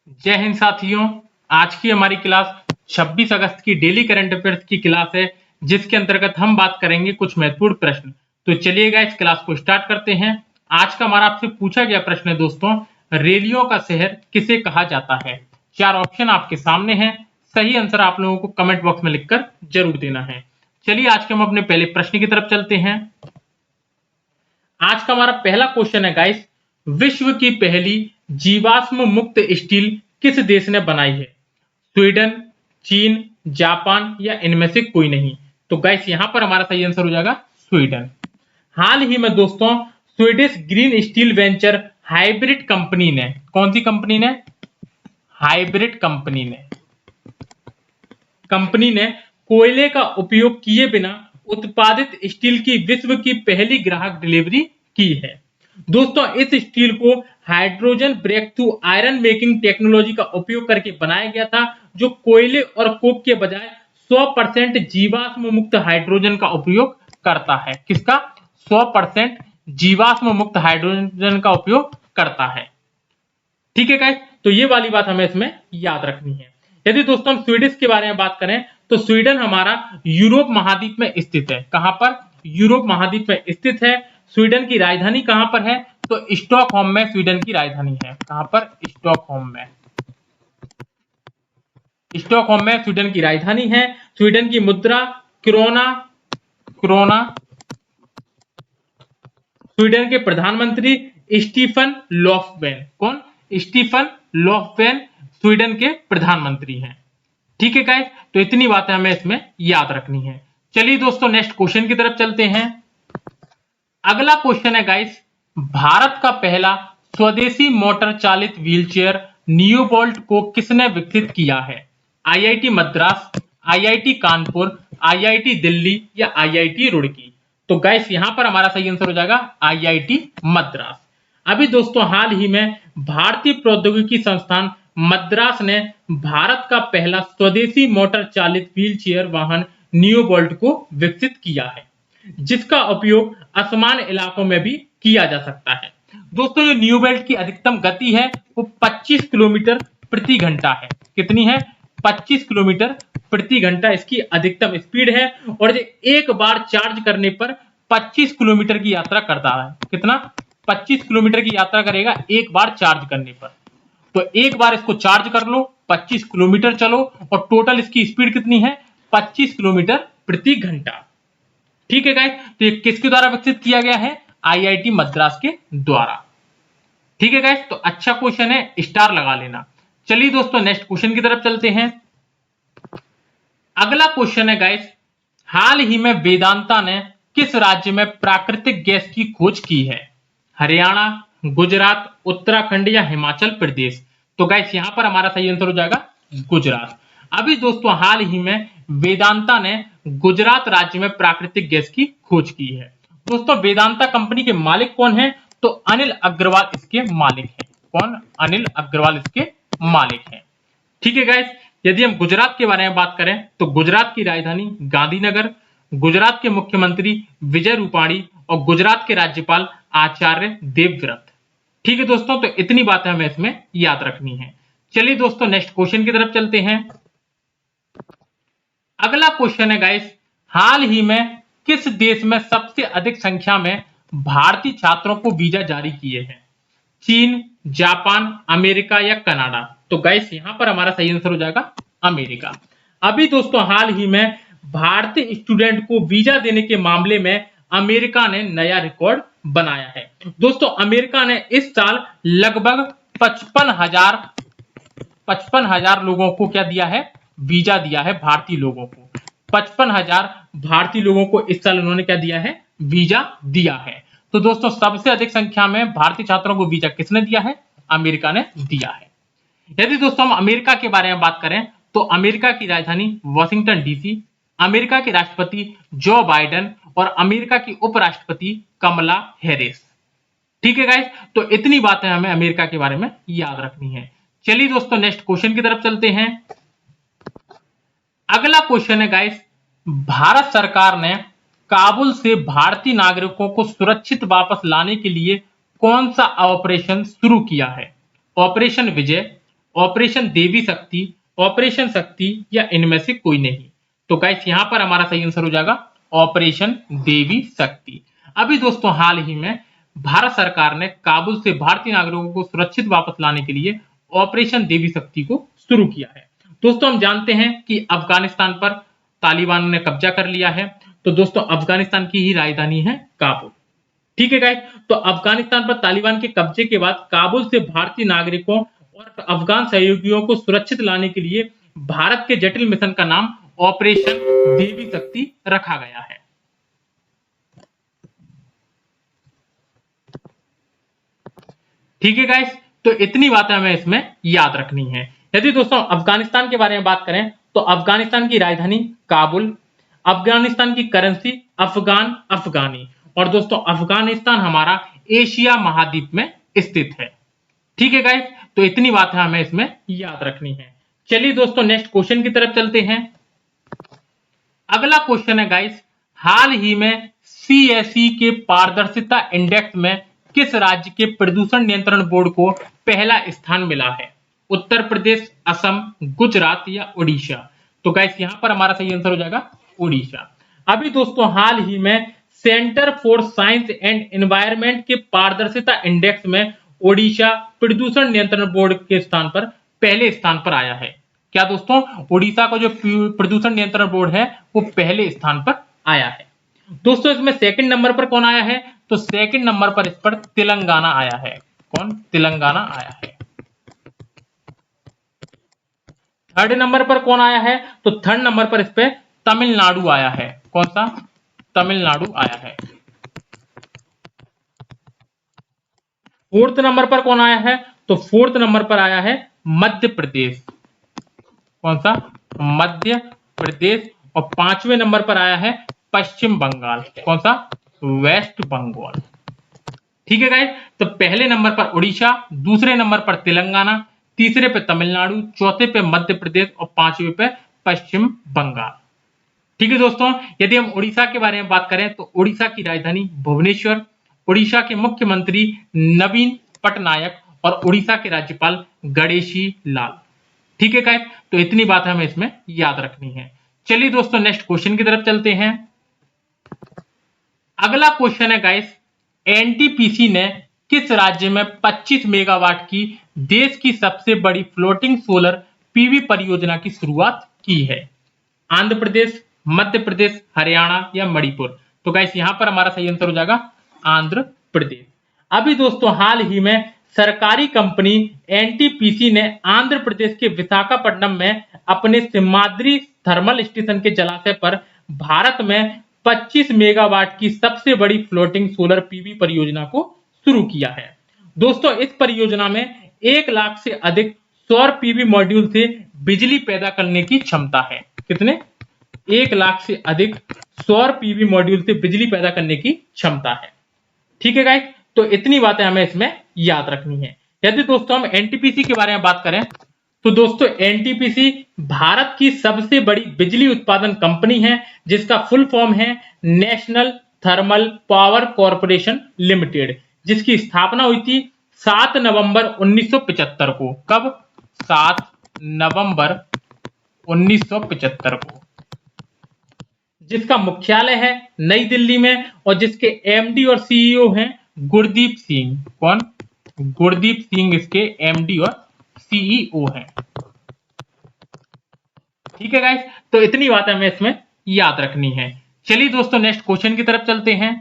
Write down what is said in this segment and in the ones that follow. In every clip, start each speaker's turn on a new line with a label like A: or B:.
A: जय हिंद साथियों। आज की हमारी क्लास 26 अगस्त की डेली करंट अफेयर्स की क्लास है, जिसके अंतर्गत हम बात करेंगे कुछ महत्वपूर्ण प्रश्न। तो चलिएगा इस क्लास को स्टार्ट करते हैं। आज का हमारा आपसे पूछा गया प्रश्न है दोस्तों, रेलियों का शहर किसे कहा जाता है। 4 ऑप्शन आपके सामने हैं, सही आंसर आप लोगों को कमेंट बॉक्स में लिखकर जरूर देना है। चलिए आज के हम अपने पहले प्रश्न की तरफ चलते हैं। आज का हमारा पहला क्वेश्चन है गाइस, विश्व की पहली जीवाश्म मुक्त स्टील किस देश ने बनाई है। स्वीडन, चीन, जापान या इनमें से कोई नहीं। तो गाइस यहां पर हमारा सही आंसर हो जाएगा स्वीडन। हाल ही में दोस्तों Swedish green steel venture hybrid company ने, कौन सी कंपनी ने, हाइब्रिड कंपनी ने कोयले का उपयोग किए बिना उत्पादित स्टील की विश्व की पहली ग्राहक डिलीवरी की है। दोस्तों इस स्टील को hydrogen breakthrough iron making technology का उपयोग करके बनाया गया था, जो कोयले और कोक के बजाय 100% जीवाश्म मुक्त हाइड्रोजन का उपयोग करता है। किसका? 100% जीवाश्म मुक्त हाइड्रोजन का उपयोग करता है। ठीक है गाइस, तो ये वाली बात हमें इसमें याद रखनी है। यदि दोस्तों हम स्वीडिश के बारे में बात करें तो स्वीडन हमारा यूरोप महाद्वीप में स्थित है। कहां पर? यूरोप महाद्वीप में स्थित है। स्वीडन की राजधानी कहां पर है? तो स्टॉकहोम में स्वीडन की राजधानी है। कहां पर? स्टॉकहोम में। स्टॉकहोम में स्वीडन की राजधानी है। स्वीडन की मुद्रा क्रोना। स्वीडन के प्रधानमंत्री स्टीफन लोफ्वेन, कौन? स्टीफन लोफ्वेन स्वीडन के प्रधानमंत्री हैं। ठीक है गाइस, तो इतनी बातें हमें इसमें याद रखनी है। चलिए दोस्तों नेक्स्ट क्वेश्चन की तरफ चलते हैं। अगला क्वेश्चन है गाइस, भारत का पहला स्वदेशी मोटर चालित व्हीलचेयर नियोबोल्ट को किसने विकसित किया है। IIT Madras, IIT Kanpur, IIT Delhi या आईआईटी रुड़की। तो गाइस यहां पर हमारा सही आंसर हो जाएगा आईआईटी मद्रास। अभी दोस्तों हाल ही में भारतीय प्रौद्योगिकी संस्थान मद्रास ने भारत का पहला स्वदेशी मोटर चालित व्हीलचेयर वाहन नियोबोल्ट को विकसित किया है, जिसका उपयोग असमान इलाकों में भी किया जा सकता है। दोस्तों ये नियोबोल्ट की अधिकतम गति है वो 25 किलोमीटर प्रति घंटा है। कितनी है? 25 किलोमीटर प्रति घंटा इसकी अधिकतम स्पीड है, और ये एक बार चार्ज करने पर 25 किलोमीटर की यात्रा करता है। कितना? 25 किलोमीटर की यात्रा करेगा एक बार चार्ज करने पर। तो एक बार इसको चार्ज कर लो, 25 किलोमीटर चलो, और टोटल इसकी स्पीड कितनी है? 25 किलोमीटर प्रति घंटा। ठीक है गाइस, तो ये किसके द्वारा विकसित किया गया है? आईआईटी मद्रास के द्वारा। ठीक है गाइस, तो अच्छा क्वेश्चन है, स्टार लगा लेना। चलिए दोस्तों नेक्स्ट क्वेश्चन की तरफ चलते हैं। अगला क्वेश्चन है गाइस, हाल ही में वेदांता ने किस राज्य में प्राकृतिक गैस की खोज की है। हरियाणा, गुजरात, उत्तराखंड या हिमाचल प्रदेश। तो गाइस यहां पर हमारा सही आंसर हो जाएगा गुजरात। अभी दोस्तों हाल ही में वेदांता ने गुजरात राज्य में प्राकृतिक गैस की खोज की है। दोस्तों वेदांता कंपनी के मालिक कौन है? तो अनिल अग्रवाल इसके मालिक हैं। कौन? अनिल अग्रवाल इसके मालिक हैं। ठीक है गाइस, यदि हम गुजरात के बारे में बात करें तो गुजरात की राजधानी गांधीनगर, गुजरात के मुख्यमंत्री विजय रूपाणी और गुजरात के राज्यपाल आचार्य देवव्रत। ठीक है दोस्तों, तो इतनी बातें हमें इसमें याद रखनी है। चलिए दोस्तों नेक्स्ट क्वेश्चन की तरफ चलते हैं। अगला क्वेश्चन है गाइस, हाल ही में किस देश में सबसे अधिक संख्या में भारतीय छात्रों को वीजा जारी किए हैं। चीन, जापान, अमेरिका या कनाडा। तो गाइस यहां पर हमारा सही आंसर हो जाएगा अमेरिका। अभी दोस्तों हाल ही में भारतीय स्टूडेंट को वीजा देने के मामले में अमेरिका ने नया रिकॉर्ड बनाया है। दोस्तों अमेरिका ने इस साल लगभग 55,000 लोगों को क्या दिया है? वीजा दिया है भारतीय लोगों को। 55,000 भारतीय लोगों को इस साल उन्होंने क्या दिया है? वीजा दिया है। तो दोस्तों सबसे अधिक संख्या में भारतीय छात्रों को वीजा किसने दिया है? अमेरिका ने दिया है। यदि दोस्तों हम अमेरिका के बारे में बात करें तो अमेरिका की राजधानी वॉशिंगटन डीसी, अमेरिका के राष्ट्रपति जो बाइडेन और अमेरिका की उपराष्ट्रपति कमला हैरिस। ठीक है गाइस, तो इतनी बातें हमें अमेरिका के बारे में याद रखनी है। चलिए दोस्तों नेक्स्ट क्वेश्चन की तरफ चलते हैं। अगला क्वेश्चन है गाइस, भारत सरकार ने काबुल से भारतीय नागरिकों को सुरक्षित वापस लाने के लिए कौन सा ऑपरेशन शुरू किया है। ऑपरेशन विजय, ऑपरेशन देवी शक्ति, ऑपरेशन शक्ति या इनमें से कोई नहीं। तो गाइस यहां पर हमारा सही आंसर हो जाएगा ऑपरेशन देवी शक्ति। अभी दोस्तों हाल ही में भारत सरकार ने काबुल से भारतीय नागरिकों को सुरक्षित वापस लाने के लिए ऑपरेशन देवी शक्ति को शुरू किया है। दोस्तों हम जानते हैं कि अफगानिस्तान पर तालिबान ने कब्जा कर लिया है, तो दोस्तों अफगानिस्तान की ही राजधानी है काबुल। ठीक है गाइस, तो अफगानिस्तान पर तालिबान के कब्जे के बाद काबुल से भारतीय नागरिकों और अफगान सहयोगियों को सुरक्षित लाने के लिए भारत के जटिल मिशन का नाम ऑपरेशन देवी शक्ति रखा गया है। ठीक है गाइस, तो इतनी बातें हमें इसमें याद रखनी है। यदि दोस्तों अफगानिस्तान के बारे में बात करें तो अफगानिस्तान की राजधानी काबुल, अफगानिस्तान की करेंसी अफगान अफगानी, और दोस्तों अफगानिस्तान हमारा एशिया महाद्वीप में स्थित है। ठीक है गाइस, तो इतनी बातें हमें इसमें याद रखनी है। चलिए दोस्तों नेक्स्ट क्वेश्चन की तरफ चलते हैं। अगला क्वेश्चन है गाइस, हाल ही में सीएसई के पारदर्शिता इंडेक्स में किस राज्य के प्रदूषण नियंत्रण बोर्ड को पहला स्थान मिला है? उत्तर प्रदेश, असम, गुजरात या उड़ीसा? तो गाइस यहां पर हमारा सही आंसर हो जाएगा उड़ीसा। अभी दोस्तों हाल ही में centre for science and environment के पारदर्शिता इंडेक्स में ओडिशा प्रदूषण नियंत्रण बोर्ड के स्थान पर पहले स्थान पर आया है। क्या दोस्तों, उड़ीसा का जो प्रदूषण नियंत्रण बोर्ड है वो पहले स्थान पर आया है। दोस्तों इसमें सेकंड नंबर पर कौन आया है? तो सेकंड नंबर पर इस पर तेलंगाना आया है। कौन? तेलंगाना आया है। थर्ड नंबर पर कौन आया है? तो थर्ड नंबर पर इस पे तमिलनाडु आया है। कौन सा? तमिलनाडु आया है। फोर्थ नंबर पर कौन आया है? तो फोर्थ नंबर पर आया है मध्य प्रदेश। कौन सा? मध्य प्रदेश। और पांचवें नंबर पर आया है पश्चिम बंगाल। कौन सा? वेस्ट बंगाल। ठीक है गाइस, तो पहले नंबर पर उड़ीसा, दूसरे नंबर पर तेलंगाना, तीसरे पे तमिलनाडु, चौथे पे मध्य प्रदेश और पांचवें पे पश्चिम बंगाल। ठीक है दोस्तों, यदि हम उड़ीसा के बारे में बात करें तो उड़ीसा की राजधानी भुवनेश्वर, उड़ीसा के मुख्यमंत्री नवीन पटनायक और उड़ीसा के राज्यपाल गणेशी लाल। ठीक है गाइस, तो इतनी बात हमें इसमें याद रखनी है। चलिए दोस्तों नेक्स्ट क्वेश्चन की तरफ चलते हैं। अगला क्वेश्चन है गाइस, एनटीपीसी ने किस राज्य में 25 मेगावाट की देश की सबसे बड़ी फ्लोटिंग सोलर पीवी परियोजना की शुरुआत की है? आंध्र प्रदेश, मध्य प्रदेश, हरियाणा या मणिपुर? तो गाइस यहां पर हमारा सही आंसर हो जाएगा आंध्र प्रदेश। अभी दोस्तों हाल ही में सरकारी कंपनी एनटीपीसी ने आंध्र प्रदेश के विशाखापट्टनम में अपने सिमाद्री थर्मल स्टेशन के जलाशय पर भारत में 25 मेगावाट की सबसे बड़ी फ्लोटिंग सोलर पीवी परियोजना को शुरू किया है। दोस्तों इस परियोजना में 1 लाख से अधिक सौर पीवी मॉड्यूल से बिजली पैदा करने की क्षमता है। कितने? 1 लाख से अधिक सौर पीवी मॉड्यूल से बिजली पैदा करने की क्षमता है। ठीक है गाइस, तो इतनी बातें हमें इसमें याद रखनी है। यदि दोस्तों हम एनटीपीसी के बारे में बात करें तो दोस्तों एनटीपीसी भारत की सबसे बड़ी बिजली उत्पादन कंपनी है, जिसका फुल फॉर्म है national thermal power corporation limited, जिसकी स्थापना हुई थी 7 नवंबर 1975 को। कब? 7 नवंबर 1975 को। जिसका मुख्यालय है नई दिल्ली में और जिसके एमडी और सीईओ हैं गुरदीप सिंह। कौन? गुरदीप सिंह इसके एमडी और सीईओ हैं। ठीक है गाइस, तो इतनी बातें हमें इसमें याद रखनी है। चलिए दोस्तों नेक्स्ट क्वेश्चन की तरफ चलते हैं।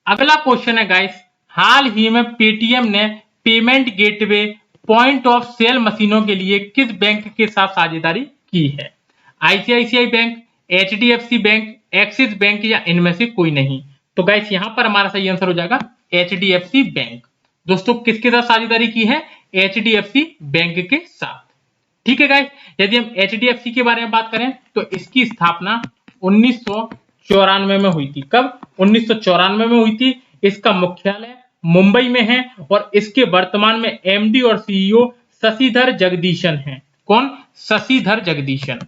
A: अगला क्वेश्चन है गाइस, हाल ही में पेटीएम ने payment gateway point of sale मशीनों के लिए किस बैंक के साथ साझेदारी की है? ICICI bank, HDFC bank, axis bank या इनमें से कोई नहीं? तो गाइस यहां पर हमारा सही आंसर हो जाएगा एचडीएफसी बैंक। दोस्तों किसके साथ साझेदारी की है? एचडीएफसी बैंक के साथ। ठीक है गाइस, यदि हम एचडीएफसी के बारे में बात करें तो इसकी स्थापना 1994 में हुई थी। कब? 1994 में हुई थी। इसका मुख्यालय मुंबई में है और इसके वर्तमान में एमडी और सीईओ शशिधर जगदीशन हैं। कौन? शशिधर जगदीशन।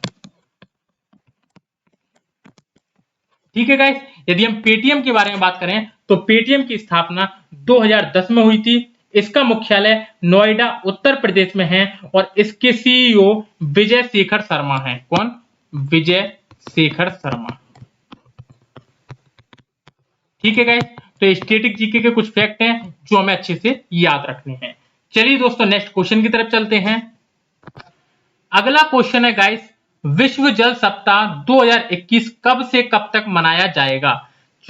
A: ठीक है गाइस, यदि हम पेटीएम के बारे में बात करें तो पेटीएम की स्थापना 2010 में हुई थी। इसका मुख्यालय नोएडा उत्तर प्रदेश में है और इसके सीईओ विजय शेखर शर्मा हैं। कौन? विजय शेखर शर्मा। ठीक है गाइस, तो स्टैटिक जीके के कुछ फैक्ट हैं जो हमें अच्छे से याद रखने हैं। चलिए दोस्तों नेक्स्ट क्वेश्चन की तरफ चलते हैं। अगला क्वेश्चन है गाइस, विश्व जल सप्ताह 2021 कब से कब तक मनाया जाएगा?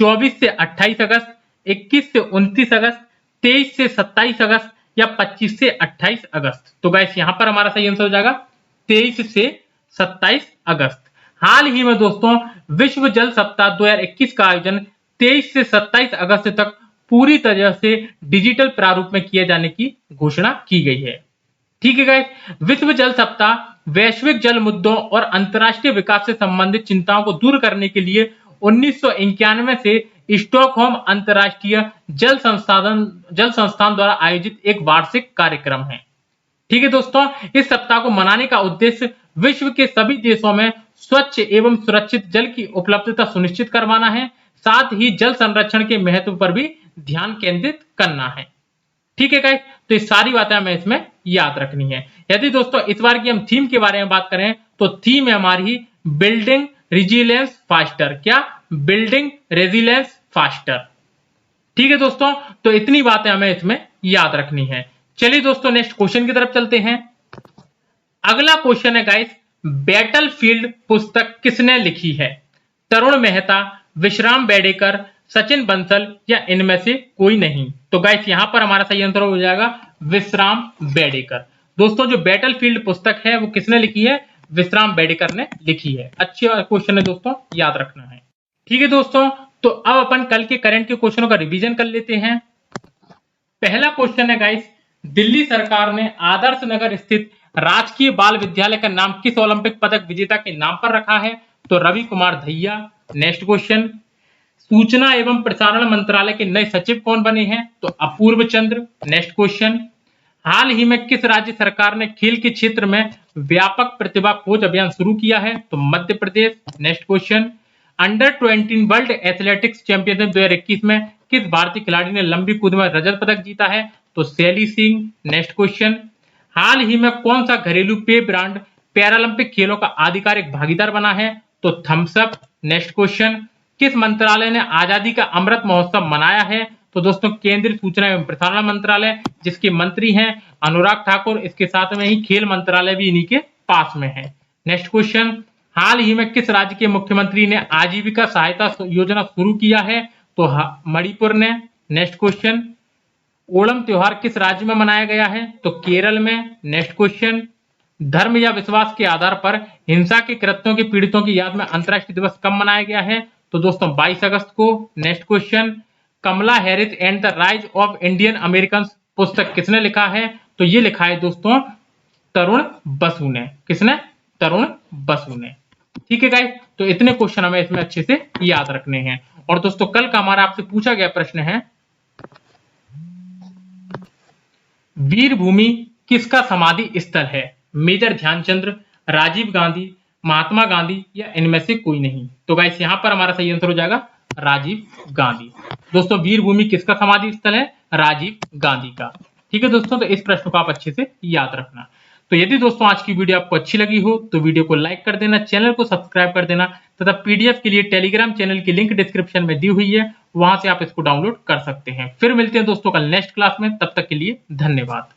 A: 24 से 28 अगस्त, 21 से 29 अगस्त, 23 से 27 अगस्त या 25 से 28 अगस्त? तो गाइस यहां पर हमारा सही आंसर हो जाएगा 23 से 27 अगस्त। हाल ही में दोस्तों विश्व जल सप्ताह 2021 का आयोजन 23 से 27 अगस्त तक पूरी तरह से डिजिटल प्रारूप में किए जाने की घोषणा की गई है। ठीक है गाइस, विश्व जल सप्ताह वैश्विक जल मुद्दों और अंतर्राष्ट्रीय विकास से संबंधित चिंताओं को दूर करने के लिए 1991 से स्टॉकहोम अंतर्राष्ट्रीय जल संस्थान द्वारा आयोजित एक वार्षिक कार्यक्रम है। ठीक है दोस्तों, इस सप्ताह को मनाने का उद्देश्य विश्व के सभी देशों में स्वच्छ एवं सुरक्षित जल की उपलब्धता सुनिश्चित करवाना है, साथ ही जल संरक्षण के महत्व पर भी ध्यान केंद्रित करना है। ठीक है गाइस, तो ये सारी बातें हमें इसमें याद रखनी है। यदि दोस्तों इस बार की हम थीम के बारे में बात करें तो थीम है हमारी बिल्डिंग रेजिलियंस फास्टर। क्या? Building resilience faster. ठीक है दोस्तों, तो इतनी बातें हमें इसमें याद रखनी है। चलिए दोस्तों नेक्स्ट क्वेश्चन की तरफ चलते हैं। अगला क्वेश्चन है गाइस, बैटलफील्ड पुस्तक किसने लिखी है? तरुण मेहता, विश्राम बेडेकर, सचिन बंसल या इनमें से कोई नहीं? तो गाइस यहां पर हमारा सही आंसर हो जाएगा विश्राम बेडेकर। दोस्तों जो बैटलफील्ड पुस्तक है वो किसने लिखी है? विश्राम बेडेकर ने लिखी है। अच्छा क्वेश्चन है दोस्तों, याद रखना है। ठीक है दोस्तों, तो अब अपन कल के करंट के क्वेश्चनों का रिवीजन कर लेते हैं। पहला क्वेश्चन है गाइस, दिल्ली सरकार ने आदर्श नगर स्थित राजकीय बाल विद्यालय का नाम किस ओलंपिक पदक विजेता के नाम पर रखा है? तो रवि कुमार दहिया। नेक्स्ट क्वेश्चन, सूचना एवं प्रसारण मंत्रालय के नए सचिव कौन बने हैं? तो अपूर्व चंद्र। नेक्स्ट क्वेश्चन, हाल ही में किस राज्य सरकार ने खेल के क्षेत्र में व्यापक प्रतिभा खोज अभियान शुरू किया है? तो Madhya Pradesh. Next question, under 20 world athletics championship 2021 में किस भारतीय खिलाड़ी ने लंबी कूद में रजत पदक जीता है? तो शैली सिंह। नेक्स्ट क्वेश्चन, हाल ही में कौन सा घरेलू पेय ब्रांड पैरालंपिक खेलों का आधिकारिक भागीदार बना है? तो थम्स अप। नेक्स्ट क्वेश्चन, किस मंत्रालय ने आजादी का अमृत महोत्सव मनाया है? तो दोस्तों केंद्रीय सूचना एवं प्रसारण मंत्रालय, जिसके मंत्री हैं अनुराग ठाकुर। इसके साथ में ही खेल मंत्रालय भी इन्हीं के पास में है। नेक्स्ट क्वेश्चन, हाल ही में किस राज्य के मुख्यमंत्री ने आजीविका सहायता योजना शुरू किया है? तो मणिपुर ने। नेक्स्ट क्वेश्चन, ओणम त्योहार किस राज्य में मनाया गया है? तो केरल में। नेक्स्ट क्वेश्चन, धर्म या विश्वास के आधार पर हिंसा के कृत्यों के पीड़ितों की याद में अंतर्राष्ट्रीय दिवस कब मनाया गया है? तो दोस्तों 22 अगस्त को। Next question, Kamala Harris and the rise of Indian American पुस्तक किसने लिखा है? तो ये लिखा है दोस्तों तरुण बसु ने। किसने? तरुण बसु ने। ठीक है गाइस, तो इतने क्वेश्चन हमें इसमें अच्छे से याद रखने हैं। और दोस्तों कल का हमारा आपसे पूछा गया प्रश्न है, वीर भूमि किसका समाधि स्थल है? मेजर ध्यानचंद्र, राजीव गांधी, महात्मा गांधी या इनमें से कोई नहीं? तो गाइस यहां पर हमारा सही आंसर हो जाएगा राजीव गांधी। दोस्तों वीर भूमि किसका समाधि स्थल है? राजीव गांधी का। ठीक है दोस्तों, तो इस प्रश्न को आप अच्छे से याद रखना। तो यदि दोस्तों आज की वीडियो आपको अच्छी लगी हो तो वीडियो को लाइक कर देना, चैनल को सब्सक्राइब कर देना तथा पीडीएफ के लिए टेलीग्राम चैनल की लिंक डिस्क्रिप्शन में दी हुई है, वहां से आप इसको डाउनलोड कर सकते हैं। फिर मिलते हैं दोस्तों कल नेक्स्ट क्लास में, तब तक के लिए धन्यवाद।